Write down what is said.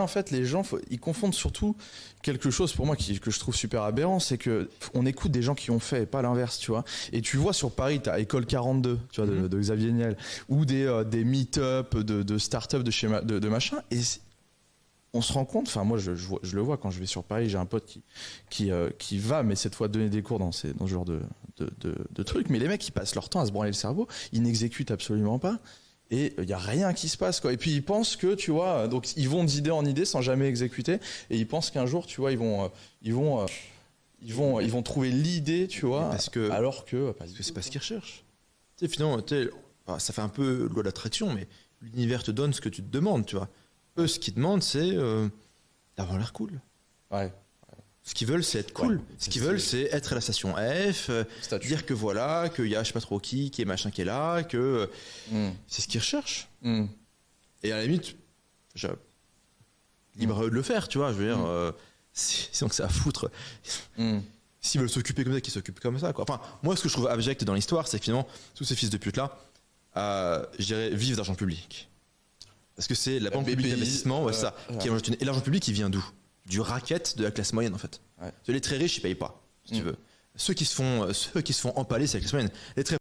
En fait, les gens, ils confondent surtout quelque chose pour moi que je trouve super aberrant, c'est que on écoute des gens qui ont fait, et pas l'inverse, tu vois. Et tu vois sur Paris, t'as École 42, tu vois, de Xavier Niel, ou des meet-up de start-up de machin, et on se rend compte, enfin moi je le vois quand je vais sur Paris, j'ai un pote qui va, mais cette fois donner des cours dans ce genre de trucs, mais les mecs ils passent leur temps à se branler le cerveau, ils n'exécutent absolument pas. Et il y a rien qui se passe, quoi. Et puis ils pensent que, tu vois, donc ils vont d'idée en idée sans jamais exécuter, et ils pensent qu'un jour, tu vois, ils vont trouver l'idée, tu vois, alors que c'est pas ce qu'ils recherchent. Tu sais, finalement, ça fait un peu loi d'attraction, mais l'univers te donne ce que tu te demandes, tu vois. Eux, ce qu'ils demandent, c'est d'avoir l'air cool. Ouais. Ce qu'ils veulent, c'est être cool. Ouais, ce qu'ils veulent, c'est être à la station F, dire que voilà, qu'il y a je sais pas trop qui est machin qui est là, que c'est ce qu'ils recherchent. Et à la limite, libre à eux de le faire, tu vois. Je veux dire, sinon que ça à foutre. S'ils veulent s'occuper comme ça, qu'ils s'occupent comme ça, quoi. Enfin, moi, ce que je trouve abject dans l'histoire, c'est que finalement, tous ces fils de pute là, je dirais, vivent d'argent public. Parce que c'est la banque publique d'investissement, qui est et l'argent public, il vient d'où? Du racket de la classe moyenne, en fait. Les très riches, ils payent pas, si tu veux. Ceux qui se font empaler, c'est la classe moyenne. Les très